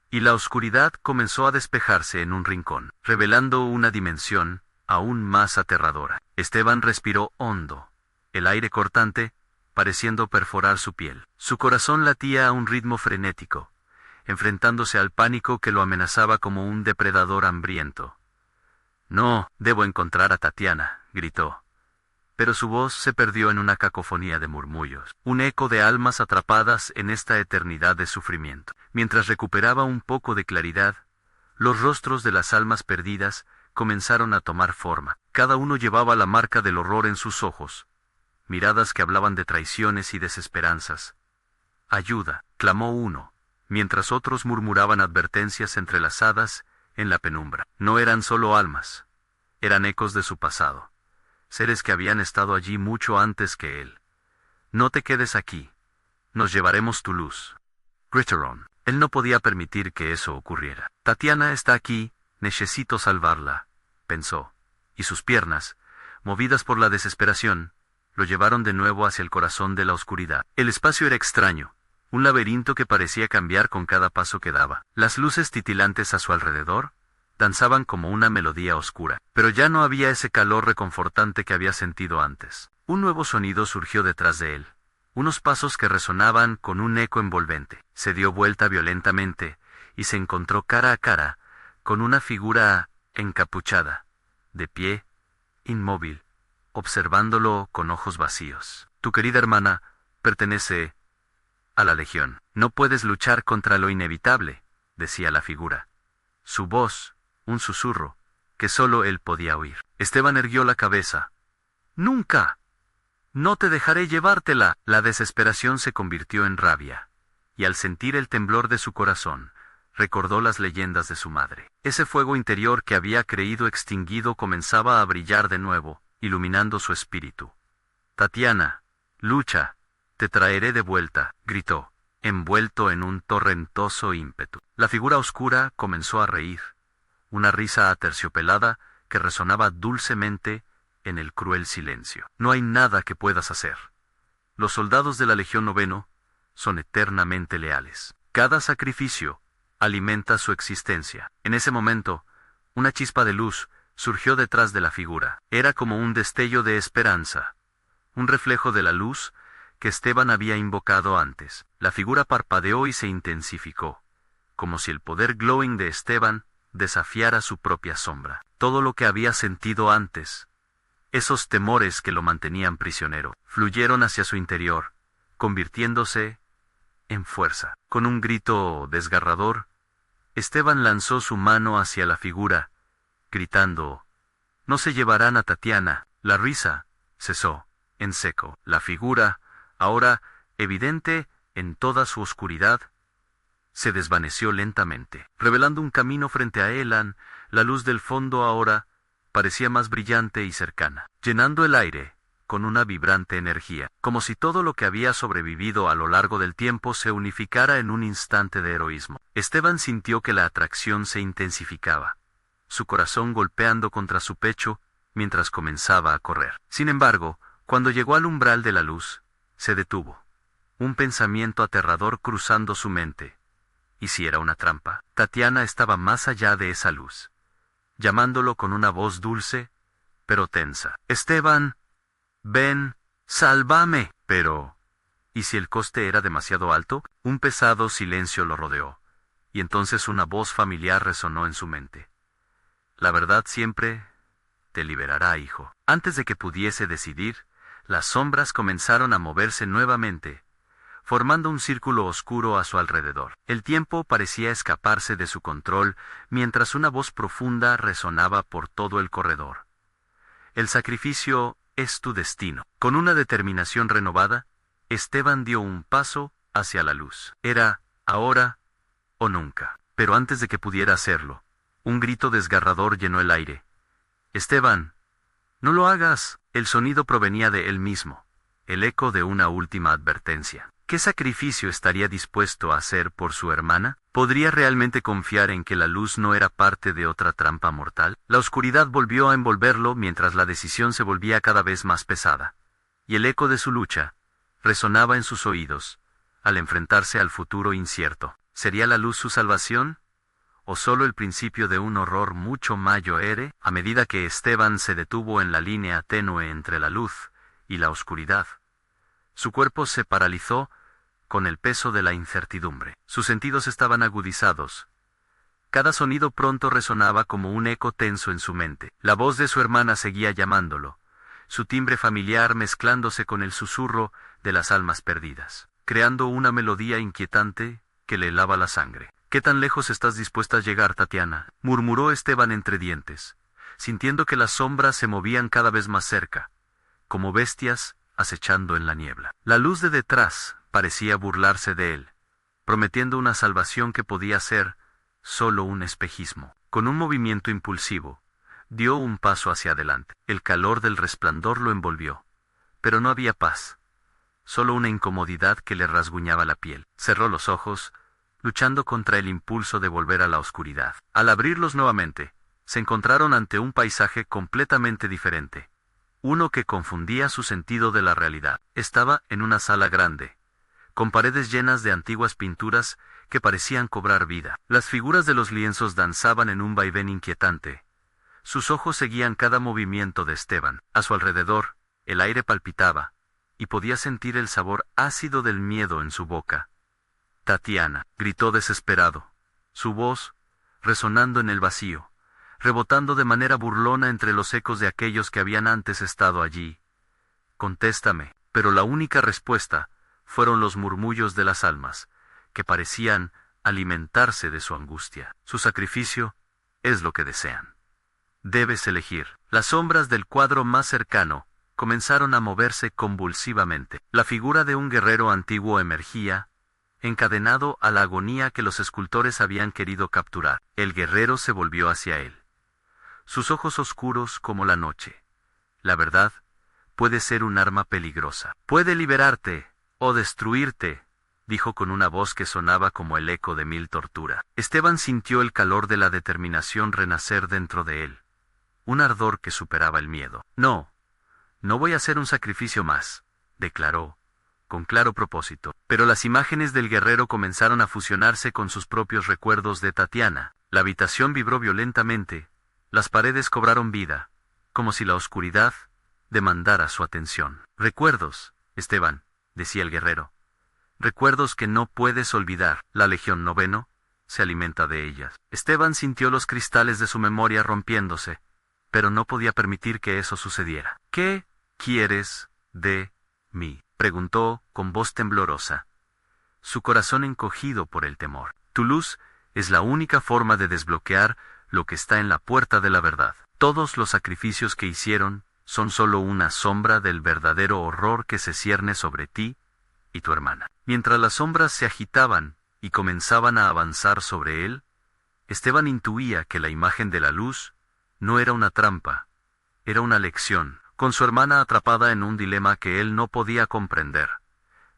y la oscuridad comenzó a despejarse en un rincón, revelando una dimensión aún más aterradora. Esteban respiró hondo, el aire cortante pareciendo perforar su piel. Su corazón latía a un ritmo frenético, enfrentándose al pánico que lo amenazaba como un depredador hambriento. «No, debo encontrar a Tatiana», gritó. Pero su voz se perdió en una cacofonía de murmullos, un eco de almas atrapadas en esta eternidad de sufrimiento. Mientras recuperaba un poco de claridad, los rostros de las almas perdidas comenzaron a tomar forma. Cada uno llevaba la marca del horror en sus ojos, miradas que hablaban de traiciones y desesperanzas. ayuda, clamó uno, mientras otros murmuraban advertencias entrelazadas en la penumbra. No eran solo almas, eran ecos de su pasado, seres que habían estado allí mucho antes que él. No te quedes aquí, nos llevaremos tu luz. Gritteron. Él no podía permitir que eso ocurriera. Tatiana está aquí, necesito salvarla, pensó, y sus piernas, movidas por la desesperación, lo llevaron de nuevo hacia el corazón de la oscuridad. El espacio era extraño, un laberinto que parecía cambiar con cada paso que daba. Las luces titilantes a su alrededor danzaban como una melodía oscura, pero ya no había ese calor reconfortante que había sentido antes. Un nuevo sonido surgió detrás de él, unos pasos que resonaban con un eco envolvente. Se dio vuelta violentamente y se encontró cara a cara con una figura encapuchada, de pie, inmóvil, observándolo con ojos vacíos. Tu querida hermana pertenece a la Legión. No puedes luchar contra lo inevitable, decía la figura. Su voz, un susurro, que solo él podía oír. Esteban erguió la cabeza. ¡Nunca! No te dejaré llevártela. La desesperación se convirtió en rabia, y al sentir el temblor de su corazón, recordó las leyendas de su madre. Ese fuego interior que había creído extinguido comenzaba a brillar de nuevo, iluminando su espíritu. Tatiana, lucha, te traeré de vuelta, gritó, envuelto en un torrentoso ímpetu. La figura oscura comenzó a reír, una risa aterciopelada que resonaba dulcemente en el cruel silencio. No hay nada que puedas hacer. Los soldados de la Legión Noveno son eternamente leales. Cada sacrificio alimenta su existencia. En ese momento, una chispa de luz surgió detrás de la figura. Era como un destello de esperanza, un reflejo de la luz que Esteban había invocado antes. La figura parpadeó y se intensificó, como si el poder glowing de Esteban desafiara su propia sombra. Todo lo que había sentido antes, esos temores que lo mantenían prisionero, fluyeron hacia su interior, convirtiéndose en fuerza. Con un grito desgarrador, Esteban lanzó su mano hacia la figura, gritando, «No se llevarán a Tatiana». La risa cesó, en seco. La figura, ahora evidente en toda su oscuridad, se desvaneció lentamente, revelando un camino frente a Elan. La luz del fondo ahora parecía más brillante y cercana, llenando el aire con una vibrante energía, como si todo lo que había sobrevivido a lo largo del tiempo se unificara en un instante de heroísmo. Esteban sintió que la atracción se intensificaba, su corazón golpeando contra su pecho mientras comenzaba a correr. Sin embargo, cuando llegó al umbral de la luz, se detuvo, un pensamiento aterrador cruzando su mente. ¿Y si era una trampa? Tatiana estaba más allá de esa luz, llamándolo con una voz dulce, pero tensa. «Esteban, ven, sálvame». Pero, ¿y si el coste era demasiado alto? Un pesado silencio lo rodeó, y entonces una voz familiar resonó en su mente. «La verdad siempre te liberará, hijo». Antes de que pudiese decidir, las sombras comenzaron a moverse nuevamente, formando un círculo oscuro a su alrededor. El tiempo parecía escaparse de su control mientras una voz profunda resonaba por todo el corredor. «El sacrificio es tu destino». Con una determinación renovada, Esteban dio un paso hacia la luz. Era ahora o nunca. Pero antes de que pudiera hacerlo, un grito desgarrador llenó el aire. «Esteban, no lo hagas». El sonido provenía de él mismo, el eco de una última advertencia. ¿Qué sacrificio estaría dispuesto a hacer por su hermana? ¿Podría realmente confiar en que la luz no era parte de otra trampa mortal? La oscuridad volvió a envolverlo mientras la decisión se volvía cada vez más pesada, y el eco de su lucha resonaba en sus oídos, al enfrentarse al futuro incierto. ¿Sería la luz su salvación? ¿O solo el principio de un horror mucho mayor? A medida que Esteban se detuvo en la línea tenue entre la luz y la oscuridad, su cuerpo se paralizó con el peso de la incertidumbre. Sus sentidos estaban agudizados. Cada sonido pronto resonaba como un eco tenso en su mente. La voz de su hermana seguía llamándolo, su timbre familiar mezclándose con el susurro de las almas perdidas, creando una melodía inquietante que le helaba la sangre. «¿Qué tan lejos estás dispuesta a llegar, Tatiana?», murmuró Esteban entre dientes, sintiendo que las sombras se movían cada vez más cerca, como bestias acechando en la niebla. La luz de detrás parecía burlarse de él, prometiendo una salvación que podía ser solo un espejismo. Con un movimiento impulsivo, dio un paso hacia adelante. El calor del resplandor lo envolvió, pero no había paz, solo una incomodidad que le rasguñaba la piel. Cerró los ojos, luchando contra el impulso de volver a la oscuridad. Al abrirlos nuevamente, se encontraron ante un paisaje completamente diferente, uno que confundía su sentido de la realidad. Estaba en una sala grande, con paredes llenas de antiguas pinturas que parecían cobrar vida. Las figuras de los lienzos danzaban en un vaivén inquietante. Sus ojos seguían cada movimiento de Esteban. A su alrededor, el aire palpitaba, y podía sentir el sabor ácido del miedo en su boca. «Tatiana», gritó desesperado, su voz resonando en el vacío, rebotando de manera burlona entre los ecos de aquellos que habían antes estado allí. «Contéstame». Pero la única respuesta fueron los murmullos de las almas, que parecían alimentarse de su angustia. Su sacrificio es lo que desean. Debes elegir. Las sombras del cuadro más cercano comenzaron a moverse convulsivamente. La figura de un guerrero antiguo emergía, encadenado a la agonía que los escultores habían querido capturar. El guerrero se volvió hacia él, sus ojos oscuros como la noche. La verdad puede ser un arma peligrosa. Puede liberarte o destruirte, dijo con una voz que sonaba como el eco de 1000 torturas. Esteban sintió el calor de la determinación renacer dentro de él, un ardor que superaba el miedo. No voy a hacer un sacrificio más, declaró, con claro propósito. Pero las imágenes del guerrero comenzaron a fusionarse con sus propios recuerdos de Tatiana. La habitación vibró violentamente, las paredes cobraron vida, como si la oscuridad demandara su atención. «Recuerdos, Esteban», decía el guerrero. «Recuerdos que no puedes olvidar. La Legión Noveno se alimenta de ellas». Esteban sintió los cristales de su memoria rompiéndose, pero no podía permitir que eso sucediera. «¿Qué quieres de mí?», preguntó con voz temblorosa, su corazón encogido por el temor. «Tu luz es la única forma de desbloquear lo que está en la puerta de la verdad. Todos los sacrificios que hicieron son solo una sombra del verdadero horror que se cierne sobre ti y tu hermana». Mientras las sombras se agitaban y comenzaban a avanzar sobre él, Esteban intuía que la imagen de la luz no era una trampa, era una lección. Con su hermana atrapada en un dilema que él no podía comprender,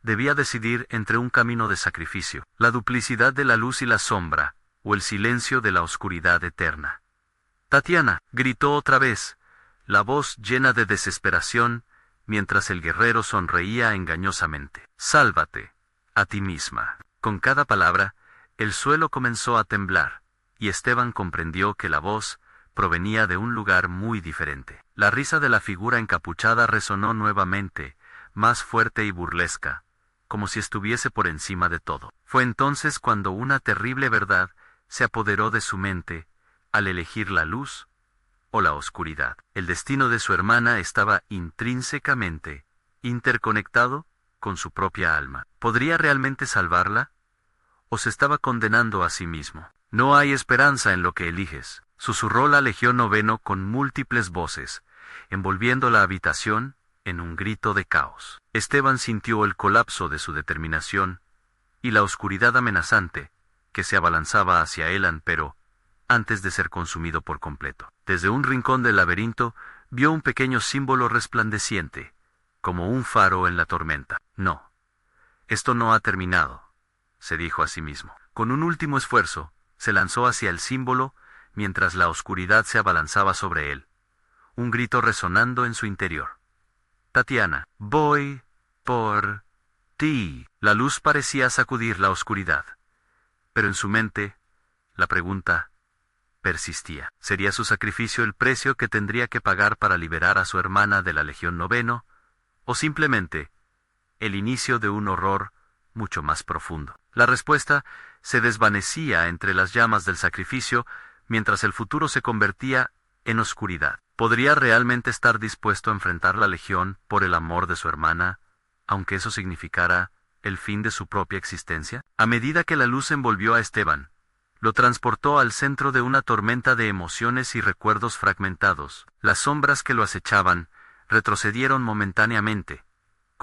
debía decidir entre un camino de sacrificio, la duplicidad de la luz y la sombra, o el silencio de la oscuridad eterna. «Tatiana», gritó otra vez, la voz llena de desesperación, mientras el guerrero sonreía engañosamente. «Sálvate a ti misma». Con cada palabra, el suelo comenzó a temblar, y Esteban comprendió que la voz provenía de un lugar muy diferente. La risa de la figura encapuchada resonó nuevamente, más fuerte y burlesca, como si estuviese por encima de todo. Fue entonces cuando una terrible verdad se apoderó de su mente, al elegir la luz o la oscuridad. El destino de su hermana estaba intrínsecamente interconectado con su propia alma. ¿Podría realmente salvarla? ¿O se estaba condenando a sí mismo? «No hay esperanza en lo que eliges», susurró la Legión Noveno con múltiples voces, envolviendo la habitación en un grito de caos. Esteban sintió el colapso de su determinación y la oscuridad amenazante que se abalanzaba hacia él, pero antes de ser consumido por completo. Desde un rincón del laberinto vio un pequeño símbolo resplandeciente, como un faro en la tormenta. «No, esto no ha terminado», se dijo a sí mismo. Con un último esfuerzo, se lanzó hacia el símbolo mientras la oscuridad se abalanzaba sobre él, un grito resonando en su interior. «Tatiana, voy por ti». La luz parecía sacudir la oscuridad, pero en su mente, la pregunta persistía. ¿Sería su sacrificio el precio que tendría que pagar para liberar a su hermana de la Legión Noveno, o simplemente el inicio de un horror mucho más profundo? La respuesta se desvanecía entre las llamas del sacrificio, mientras el futuro se convertía en oscuridad. ¿Podría realmente estar dispuesto a enfrentar la Legión por el amor de su hermana, aunque eso significara el fin de su propia existencia? A medida que la luz envolvió a Esteban, lo transportó al centro de una tormenta de emociones y recuerdos fragmentados. Las sombras que lo acechaban retrocedieron momentáneamente,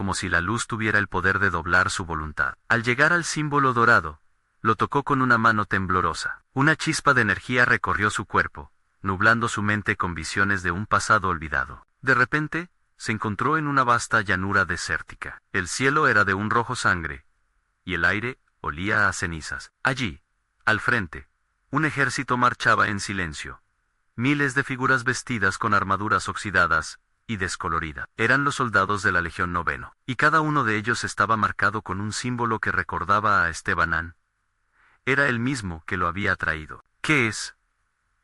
como si la luz tuviera el poder de doblar su voluntad. Al llegar al símbolo dorado, lo tocó con una mano temblorosa. Una chispa de energía recorrió su cuerpo, nublando su mente con visiones de un pasado olvidado. De repente, se encontró en una vasta llanura desértica. El cielo era de un rojo sangre, y el aire olía a cenizas. Allí, al frente, un ejército marchaba en silencio. Miles de figuras vestidas con armaduras oxidadas y descoloridas. Eran los soldados de la Legión Noveno, y cada uno de ellos estaba marcado con un símbolo que recordaba a Estebanán. Era el mismo que lo había traído. ¿Qué es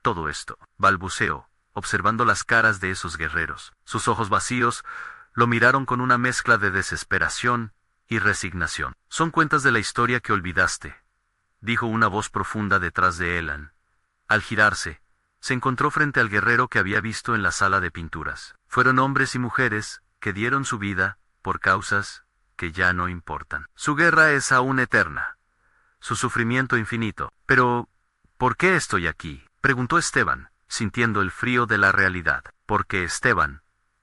todo esto?, balbuceó, observando las caras de esos guerreros. Sus ojos vacíos lo miraron con una mezcla de desesperación y resignación. Son cuentas de la historia que olvidaste, dijo una voz profunda detrás de Elan. Al girarse, se encontró frente al guerrero que había visto en la sala de pinturas. Fueron hombres y mujeres que dieron su vida por causas que ya no importan. Su guerra es aún eterna, su sufrimiento infinito. Pero, ¿por qué estoy aquí?, preguntó Esteban, sintiendo el frío de la realidad. Porque, Esteban,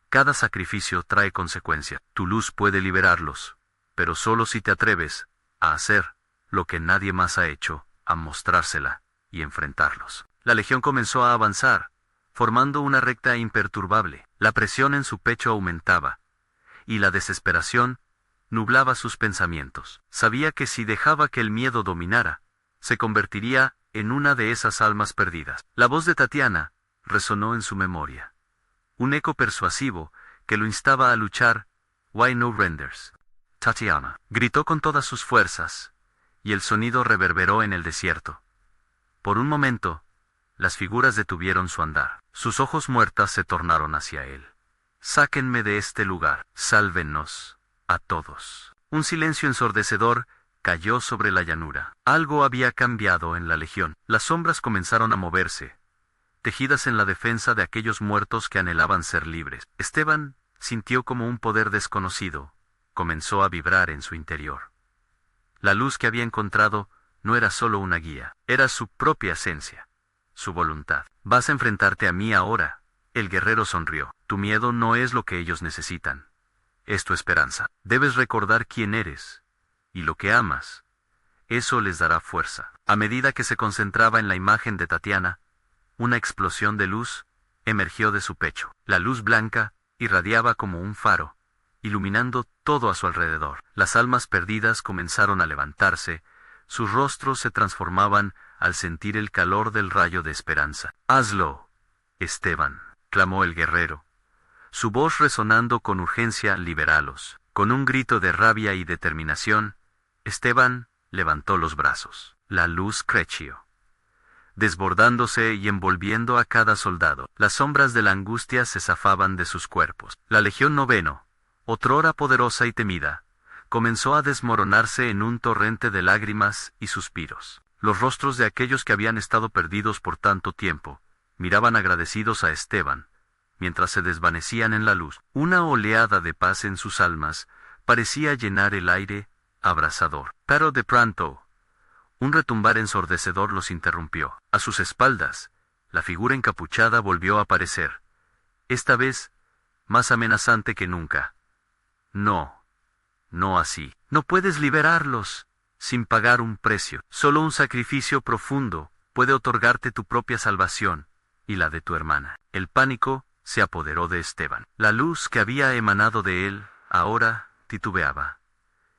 cada sacrificio trae consecuencia. Tu luz puede liberarlos, pero solo si te atreves a hacer lo que nadie más ha hecho, a mostrársela y enfrentarlos. La legión comenzó a avanzar, formando una recta imperturbable. La presión en su pecho aumentaba, y la desesperación nublaba sus pensamientos. Sabía que si dejaba que el miedo dominara, se convertiría en una de esas almas perdidas. La voz de Tatiana resonó en su memoria. Un eco persuasivo que lo instaba a luchar. Why no renders? Tatiana, gritó con todas sus fuerzas, y el sonido reverberó en el desierto. Por un momento, las figuras detuvieron su andar. Sus ojos muertas se tornaron hacia él. Sáquenme de este lugar. Sálvenos a todos. Un silencio ensordecedor cayó sobre la llanura. Algo había cambiado en la legión. Las sombras comenzaron a moverse, tejidas en la defensa de aquellos muertos que anhelaban ser libres. Esteban sintió como un poder desconocido comenzó a vibrar en su interior. La luz que había encontrado no era solo una guía, era su propia esencia, su voluntad. Vas a enfrentarte a mí ahora. El guerrero sonrió. Tu miedo no es lo que ellos necesitan. Es tu esperanza. Debes recordar quién eres y lo que amas. Eso les dará fuerza. A medida que se concentraba en la imagen de Tatiana, una explosión de luz emergió de su pecho. La luz blanca irradiaba como un faro, iluminando todo a su alrededor. Las almas perdidas comenzaron a levantarse, sus rostros se transformaban al sentir el calor del rayo de esperanza. «Hazlo, Esteban», clamó el guerrero, su voz resonando con urgencia. «Libéralos». Con un grito de rabia y determinación, Esteban levantó los brazos. La luz creció, desbordándose y envolviendo a cada soldado. Las sombras de la angustia se zafaban de sus cuerpos. La Legión Noveno, otrora poderosa y temida, comenzó a desmoronarse en un torrente de lágrimas y suspiros. Los rostros de aquellos que habían estado perdidos por tanto tiempo miraban agradecidos a Esteban, mientras se desvanecían en la luz. Una oleada de paz en sus almas parecía llenar el aire abrasador. Pero de pronto, un retumbar ensordecedor los interrumpió. A sus espaldas, la figura encapuchada volvió a aparecer, esta vez más amenazante que nunca. «No, no así. No puedes liberarlos sin pagar un precio. Solo un sacrificio profundo puede otorgarte tu propia salvación y la de tu hermana». El pánico se apoderó de Esteban. La luz que había emanado de él ahora titubeaba.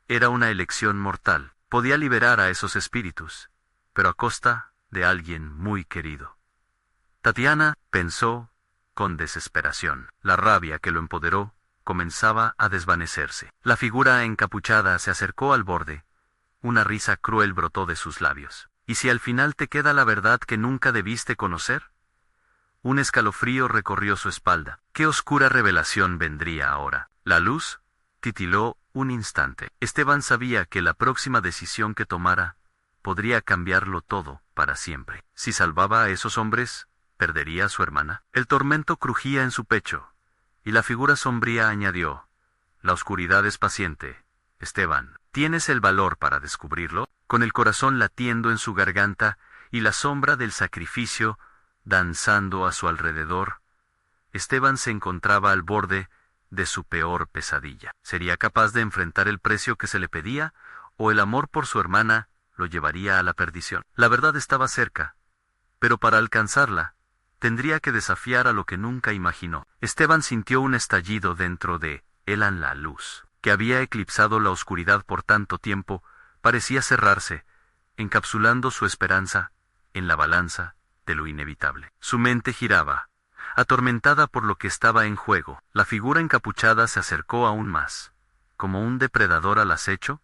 Era una elección mortal. Podía liberar a esos espíritus, pero a costa de alguien muy querido. Tatiana pensó con desesperación. La rabia que lo empoderó comenzaba a desvanecerse. La figura encapuchada se acercó al borde. Una risa cruel brotó de sus labios. ¿Y si al final te queda la verdad que nunca debiste conocer? Un escalofrío recorrió su espalda. ¿Qué oscura revelación vendría ahora? La luz titiló un instante. Esteban sabía que la próxima decisión que tomara podría cambiarlo todo para siempre. Si salvaba a esos hombres, ¿perdería a su hermana? El tormento crujía en su pecho, y la figura sombría añadió: «La oscuridad es paciente, Esteban. ¿Tienes el valor para descubrirlo?». Con el corazón latiendo en su garganta y la sombra del sacrificio danzando a su alrededor, Esteban se encontraba al borde de su peor pesadilla. ¿Sería capaz de enfrentar el precio que se le pedía, o el amor por su hermana lo llevaría a la perdición? La verdad estaba cerca, pero para alcanzarla, tendría que desafiar a lo que nunca imaginó. Esteban sintió un estallido dentro de él. La luz, que había eclipsado la oscuridad por tanto tiempo, parecía cerrarse, encapsulando su esperanza en la balanza de lo inevitable. Su mente giraba, atormentada por lo que estaba en juego. La figura encapuchada se acercó aún más, como un depredador al acecho,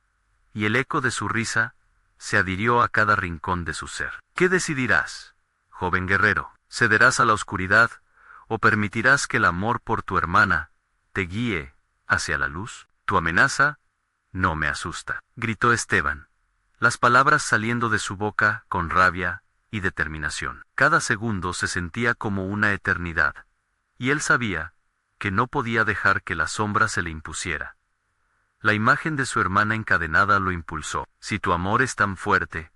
y el eco de su risa se adhirió a cada rincón de su ser. ¿Qué decidirás, joven guerrero? ¿Cederás a la oscuridad, o permitirás que el amor por tu hermana te guíe hacia la luz? Tu amenaza no me asusta, gritó Esteban, las palabras saliendo de su boca con rabia y determinación. Cada segundo se sentía como una eternidad, y él sabía que no podía dejar que la sombra se le impusiera. La imagen de su hermana encadenada lo impulsó. Si tu amor es tan fuerte,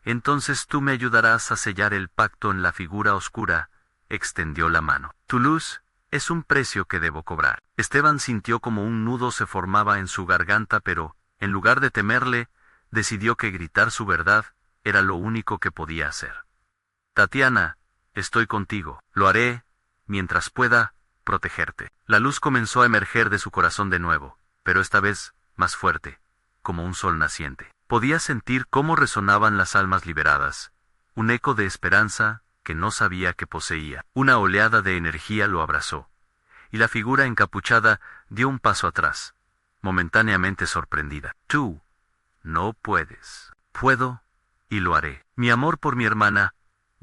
entonces tú me ayudarás a sellar el pacto. En la figura oscura extendió la mano. Tu luz es un precio que debo cobrar. Esteban sintió como un nudo se formaba en su garganta, pero, en lugar de temerle, decidió que gritar su verdad era lo único que podía hacer. Tatiana, estoy contigo. Lo haré, mientras pueda, protegerte. La luz comenzó a emerger de su corazón de nuevo, pero esta vez más fuerte, como un sol naciente. Podía sentir cómo resonaban las almas liberadas, un eco de esperanza que no sabía que poseía. Una oleada de energía lo abrazó, y la figura encapuchada dio un paso atrás, momentáneamente sorprendida. Tú no puedes. Puedo, y lo haré. Mi amor por mi hermana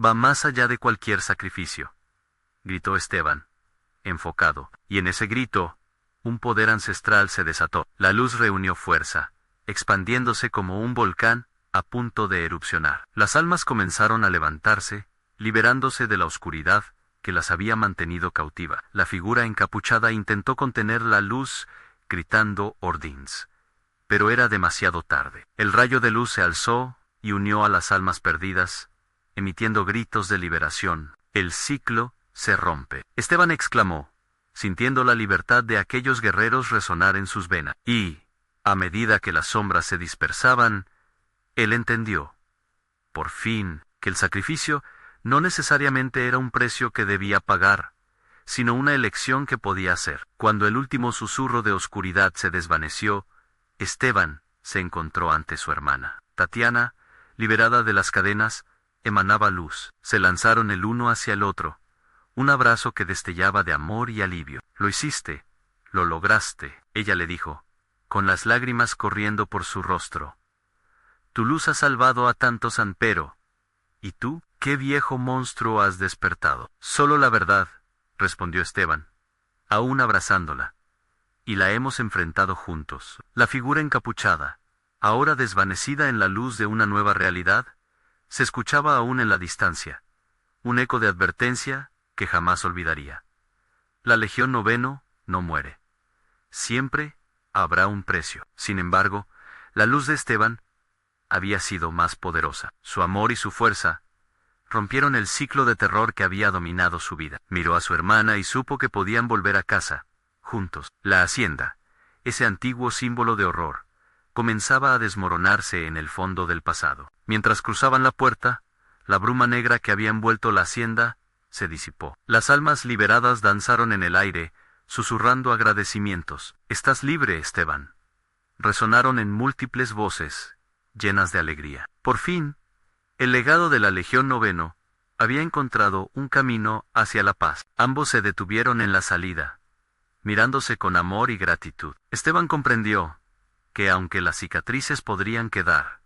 va más allá de cualquier sacrificio, gritó Esteban, enfocado, y en ese grito, un poder ancestral se desató. La luz reunió fuerza, expandiéndose como un volcán a punto de erupcionar. Las almas comenzaron a levantarse, liberándose de la oscuridad que las había mantenido cautiva. La figura encapuchada intentó contener la luz, gritando ordins, pero era demasiado tarde. El rayo de luz se alzó y unió a las almas perdidas, emitiendo gritos de liberación. El ciclo se rompe. Esteban exclamó, sintiendo la libertad de aquellos guerreros resonar en sus venas. Y, a medida que las sombras se dispersaban, él entendió, por fin, que el sacrificio no necesariamente era un precio que debía pagar, sino una elección que podía hacer. Cuando el último susurro de oscuridad se desvaneció, Esteban se encontró ante su hermana. Tatiana, liberada de las cadenas, emanaba luz. Se lanzaron el uno hacia el otro, un abrazo que destellaba de amor y alivio. Lo hiciste, lo lograste, ella le dijo, con las lágrimas corriendo por su rostro. Tu luz ha salvado a tantos, pero, ¿y tú? ¿Qué viejo monstruo has despertado? Solo la verdad, respondió Esteban, aún abrazándola, y la hemos enfrentado juntos. La figura encapuchada, ahora desvanecida en la luz de una nueva realidad, se escuchaba aún en la distancia, un eco de advertencia que jamás olvidaría. La Legión Noveno no muere. Siempre habrá un precio. Sin embargo, la luz de Esteban había sido más poderosa. Su amor y su fuerza rompieron el ciclo de terror que había dominado su vida. Miró a su hermana y supo que podían volver a casa, juntos. La hacienda, ese antiguo símbolo de horror, comenzaba a desmoronarse en el fondo del pasado. Mientras cruzaban la puerta, la bruma negra que había envuelto la hacienda se disipó. Las almas liberadas danzaron en el aire, susurrando agradecimientos. «Estás libre, Esteban», resonaron en múltiples voces, llenas de alegría. Por fin, el legado de la Legión Noveno había encontrado un camino hacia la paz. Ambos se detuvieron en la salida, mirándose con amor y gratitud. Esteban comprendió que aunque las cicatrices podrían quedar,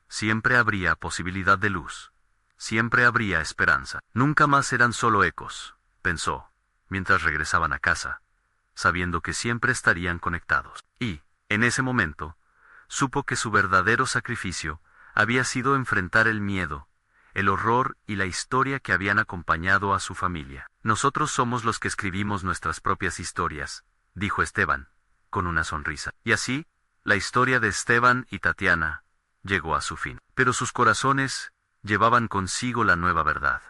siempre habría posibilidad de luz, siempre habría esperanza. Nunca más serán solo ecos, pensó, mientras regresaban a casa, sabiendo que siempre estarían conectados. Y, en ese momento, supo que su verdadero sacrificio había sido enfrentar el miedo, el horror y la historia que habían acompañado a su familia. Nosotros somos los que escribimos nuestras propias historias, dijo Esteban, con una sonrisa. Y así, la historia de Esteban y Tatiana llegó a su fin. Pero sus corazones llevaban consigo la nueva verdad.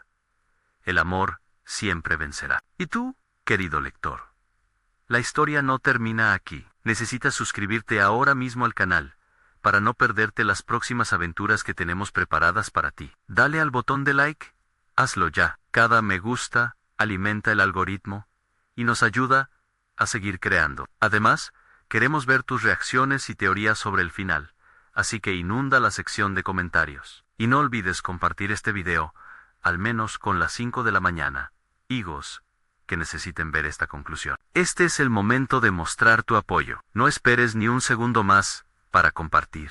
El amor siempre vencerá. ¿Y tú, querido lector? La historia no termina aquí. Necesitas suscribirte ahora mismo al canal, para no perderte las próximas aventuras que tenemos preparadas para ti. Dale al botón de like, hazlo ya. Cada me gusta alimenta el algoritmo y nos ayuda a seguir creando. Además, queremos ver tus reacciones y teorías sobre el final, así que inunda la sección de comentarios. Y no olvides compartir este video, al menos con las 5 de la mañana, higos, que necesiten ver esta conclusión. Este es el momento de mostrar tu apoyo. No esperes ni un segundo más para compartir.